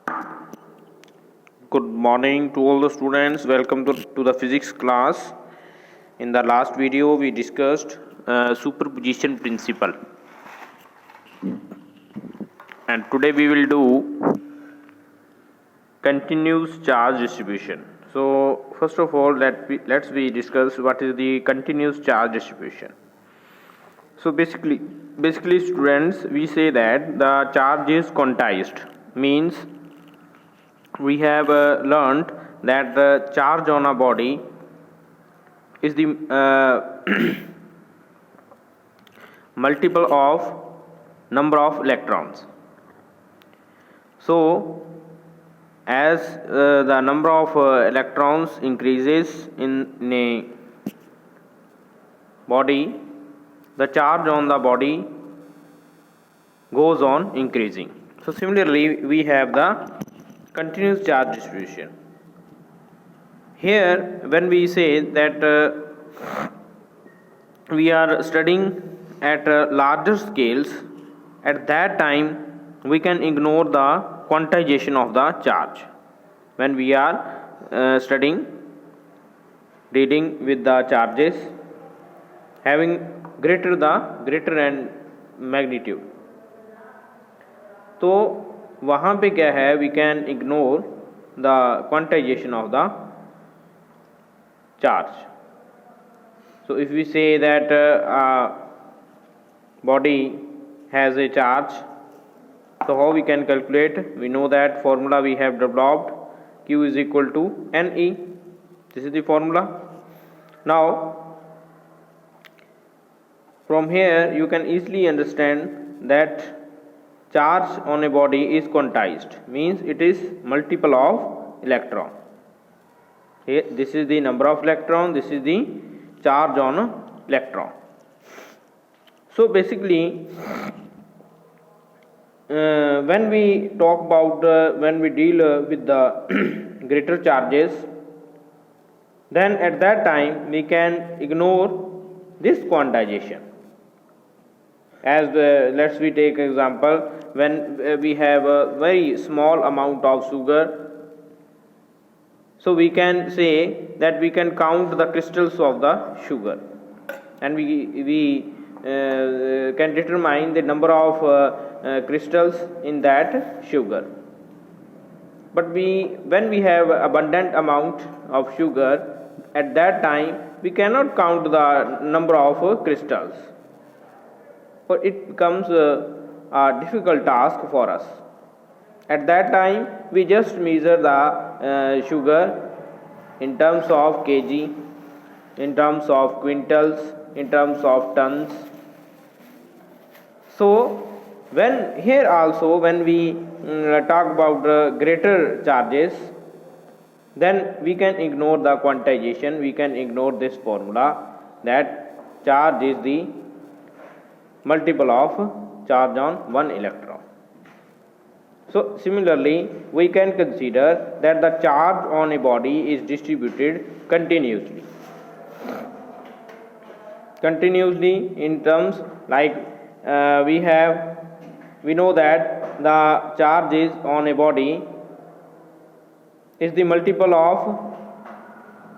Good morning to all the students. Welcome to the physics class. In the last video, we discussed superposition principle, and today we will do continuous charge distribution. So, first of all, let's discuss what is the continuous charge distribution. So, basically, students, we say that the charge is quantized. Means we have learned that the charge on a body is the multiple of number of electrons. So as the number of electrons increases in a body, the charge on the body goes on increasing. So similarly, we have the continuous charge distribution. Here, when we say that we are studying at larger scales, at that time we can ignore the quantization of the charge. When we are dealing with the charges having greater and magnitude, तो वहाँ पे क्या है, we can ignore the quantization of the charge. So if we say that a body has a charge, so how we can calculate? We know that formula we have developed, Q is equal to NE. This is the formula. Now from here you can easily understand that charge on a body is quantized, means it is multiple of electron. Here this is the number of electron, this is the charge on electron. So basically when we talk about when we deal with the greater charges, then at that time we can ignore this quantization. As let's we take example, when we have a very small amount of sugar, so we can say that we can count the crystals of the sugar, and we can determine the number of crystals in that sugar. But when we have abundant amount of sugar, at that time we cannot count the number of crystals, for it becomes a difficult task for us. At that time we just measure the sugar in terms of kg, in terms of quintals, in terms of tons. So when here also when we talk about greater charges, then we can ignore the quantization, we can ignore this formula that charge is the multiple of charge on one electron. So similarly, we can consider that the charge on a body is distributed continuously in terms like we know that the charge is on a body is the multiple of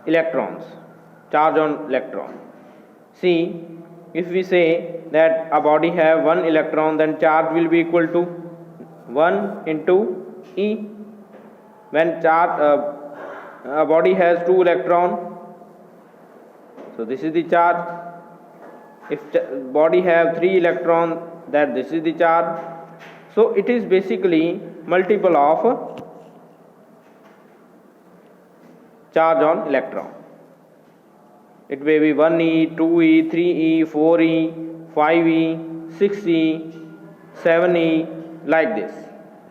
electrons, charge on electron. See, if we say that a body have one electron, then charge will be equal to 1 into E. When a body has 2 electron, so this is the charge. If body have 3 electron, then this is the charge. So it is basically multiple of charge on electron. It may be 1e, 2e, 3e, 4e, 5e, 6e, 7e, like this.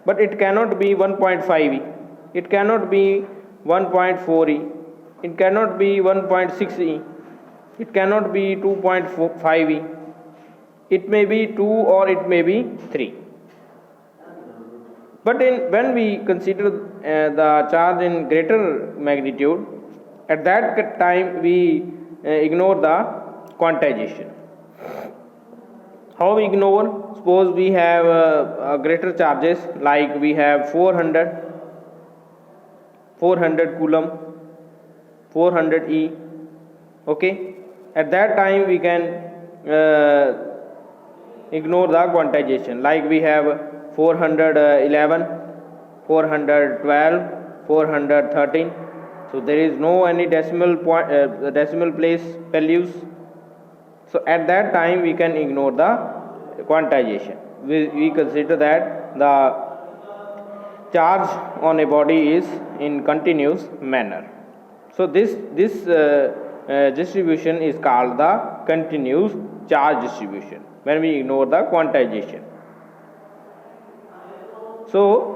But it cannot be 1.5e, it cannot be 1.4e, it cannot be 1.6e, it cannot be 2.5e, it may be 2 or it may be 3. But when we consider the charge in greater magnitude, at that time we ignore the quantization. How we ignore? suppose we have greater charges, like we have 400 coulomb, 400 E. Okay, at that time we can ignore the quantization, like we have 411, 412, 413. So there is no any decimal point, decimal place values. So at that time we can ignore the quantization. We consider that the charge on a body is in continuous manner. So this distribution is called the continuous charge distribution when we ignore the quantization. So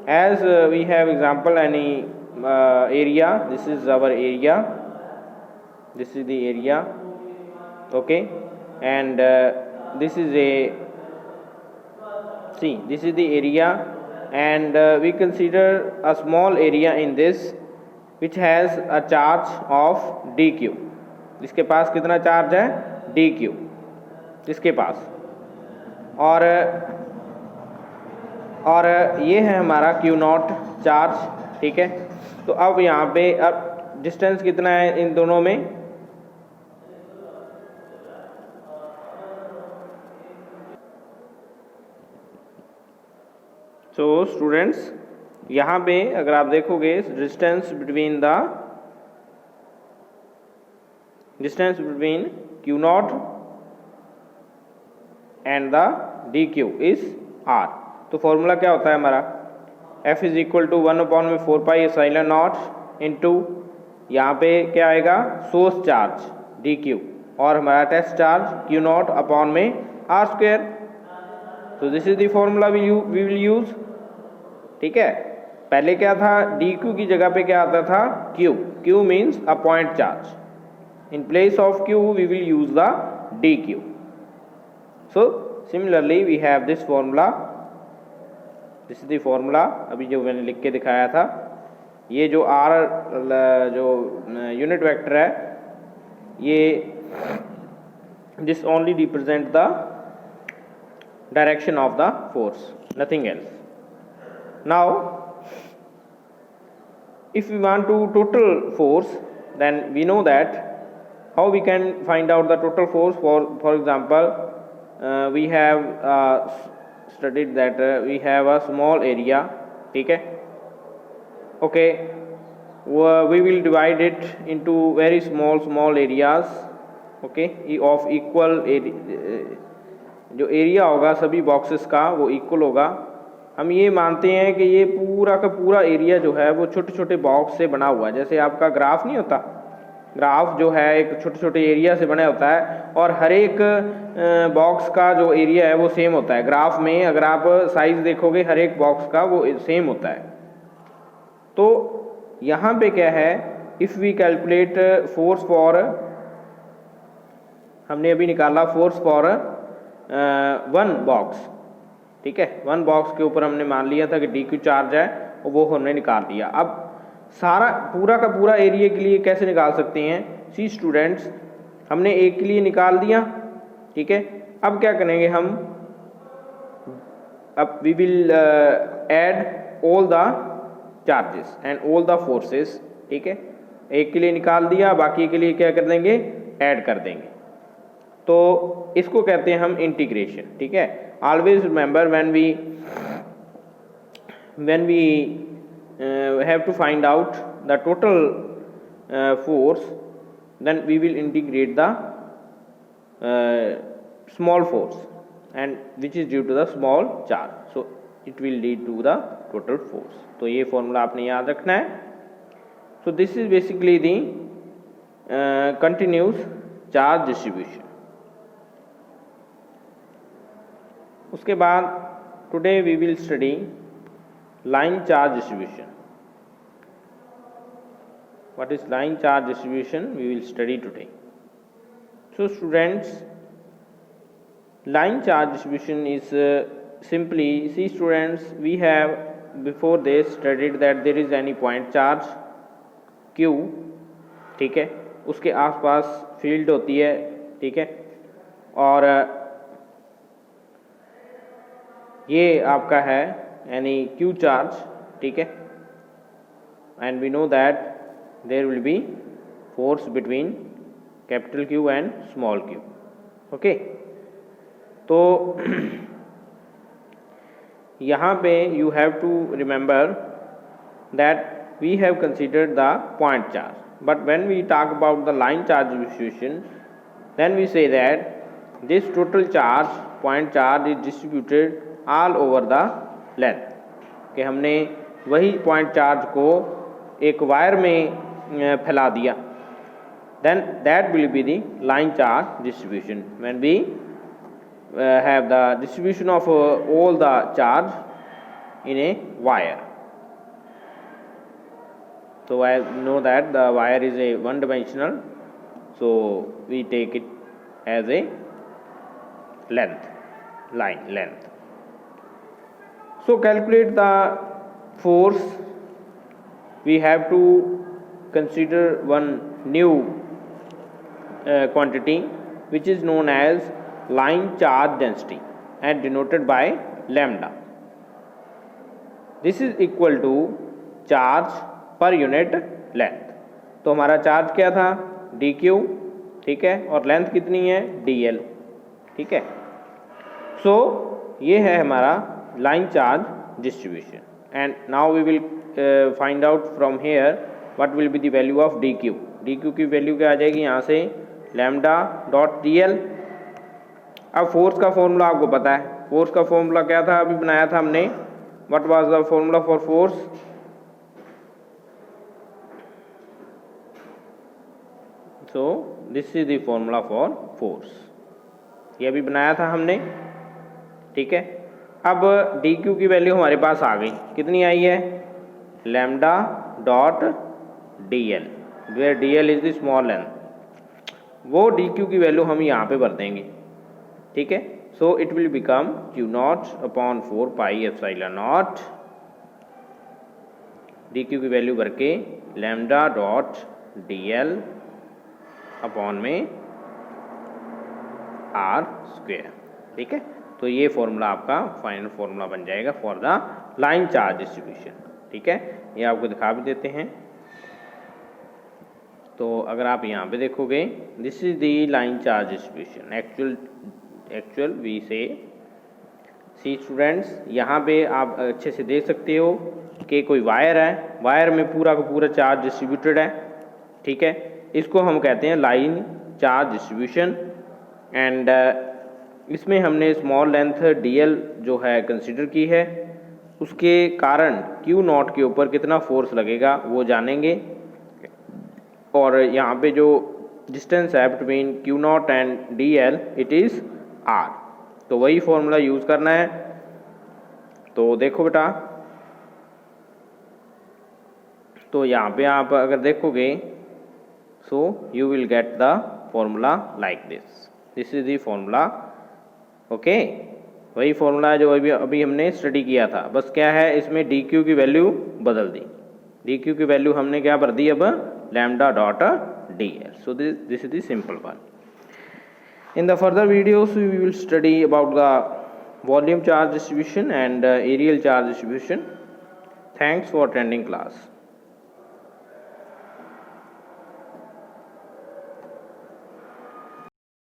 as we have example any area, this is our area, this is the area, okay, and this is this is the area, and we consider a small area in this which has a charge of dq. इसके पास कितना charge है? dq इसके पास, और ये है हमारा q not charge, ठीक है। तो अब यहाँ पे अब डिस्टेंस कितना है इन दोनों में? सो स्टूडेंट्स, यहाँ पे अगर आप देखोगे distance between q not and the dq is r। तो फॉर्मूला क्या होता है हमारा? F is equal to 1/4πε0 into यहाँ पे क्या आएगा? सोर्स चार्ज dq और हमारा test charge q not upon में r स्क्वायर। तो this is the formula we will use, ठीक है। पहले क्या था? dq की जगह पे क्या आता था? q means a point charge, in place of q we will use the dq। So similarly we have this formula, this is the formula अभी जो मैंने लिख के दिखाया था। ये जो r जो यूनिट वेक्टर है, ये this only represent the direction of the force, nothing else. Now if we want to total force, then we know that how we can find out the total force. For example, we have studied that we have a small area, ठीक है, okay, we will divide it into very small areas, okay, of equal area। जो area होगा सभी boxes का वो equal होगा। हम ये मानते हैं कि ये पूरा का पूरा एरिया जो है वो छोटे छोटे बॉक्स से बना हुआ है। जैसे आपका ग्राफ नहीं होता, ग्राफ जो है एक छोटे छोटे एरिया से बना होता है, और हर एक बॉक्स का जो एरिया है वो सेम होता है। ग्राफ में अगर आप साइज देखोगे हर एक बॉक्स का वो सेम होता है। तो यहाँ पे क्या है, if we calculate force for, हमने अभी निकाला फोर्स फॉर वन बॉक्स, ठीक है। वन बॉक्स के ऊपर हमने मान लिया था कि dq चार्ज है और वो हमने निकाल दिया। अब सारा पूरा का पूरा एरिया के लिए कैसे निकाल सकते हैं? सी स्टूडेंट्स, हमने एक के लिए निकाल दिया, ठीक है। अब क्या करेंगे हम? अब we will add all the charges and all the forces, ठीक है। एक के लिए निकाल दिया, बाकी के लिए क्या कर देंगे? ऐड कर देंगे। तो इसको कहते हैं हम इंटीग्रेशन, ठीक है। Always remember when we have to find out the total force, then we will integrate the small force, and which is due to the small charge, so it will lead to the total force। तो ये formula आपने याद रखना है। so this is basically the continuous charge distribution। उसके बाद today we will study line charge distribution। What is line charge distribution? We will study today। So students, line charge distribution is simply, see students, we have before this studied that there is any point charge Q, ठीक है, उसके आसपास field होती है, ठीक है, और ये आपका है यानी क्यू चार्ज, ठीक है, and we know that there will be force between capital Q and small Q, okay. तो यहाँ पे you have to remember that we have considered the point charge, but when we talk about the line charge distribution then we say that this total charge point charge is distributed all over the length, कि हमने वही point charge को एक wire में फैला दिया, then that will be the line charge distribution when we have the distribution of all the charge in a wire. So I know that the wire is a one dimensional, so we take it as a length, line length. So calculate the force. We have to consider one new quantity which is known as line charge density and denoted by lambda. This is equal to charge per unit length. तो हमारा charge क्या था, dq, ठीक है, और length कितनी है, dl, ठीक है। सो ये है हमारा line charge distribution, and now we will find out from here what will be the value of dq. dq की वैल्यू क्या आ जाएगी यहाँ से, लैम्डा डॉट dl। अब फोर्स का फॉर्मूला आपको पता है, फोर्स का फॉर्मूला क्या था, अभी बनाया था हमने, what was the formula for force, so this is the formula for force, ये भी बनाया था हमने, ठीक है। अब dq की वैल्यू हमारे पास आ गई, कितनी आई है, lambda dot dl, where dl is the small length, वो dq की वैल्यू हम यहाँ पे भर देंगे, ठीक है। So it will become q not upon 4 pi epsilon naught, dq की वैल्यू भर के लैम्डा डॉट dl अपॉन में आर स्क्वेयर, ठीक है। तो ये फॉर्मूला आपका फाइनल फॉर्मूला बन जाएगा for the line charge distribution, ठीक है। ये आपको दिखा भी देते हैं। तो अगर आप यहाँ पे देखोगे, this is the line charge distribution, actual we से सी स्टूडेंट्स, यहाँ पे आप अच्छे से देख सकते हो कि कोई वायर है, वायर में पूरा का पूरा चार्ज डिस्ट्रीब्यूटेड है, ठीक है। इसको हम कहते हैं लाइन चार्ज डिस्ट्रीब्यूशन, एंड इसमें हमने स्मॉल लेंथ dl जो है कंसिडर की है, उसके कारण q नॉट के ऊपर कितना फोर्स लगेगा वो जानेंगे, और यहाँ पे जो डिस्टेंस है between q not and dl it is r, तो वही फॉर्मूला यूज़ करना है। तो देखो बेटा, तो यहाँ पे आप अगर देखोगे, so you will get the formula like this, this is the formula, okay। वही फॉर्मूला है जो अभी हमने स्टडी किया था, बस क्या है इसमें dq की वैल्यू बदल दी, dq की वैल्यू हमने क्या भर दी, अब lambda dot dl, so this is the simple one. In the further videos we will study about the volume charge distribution and aerial charge distribution. Thanks for attending class.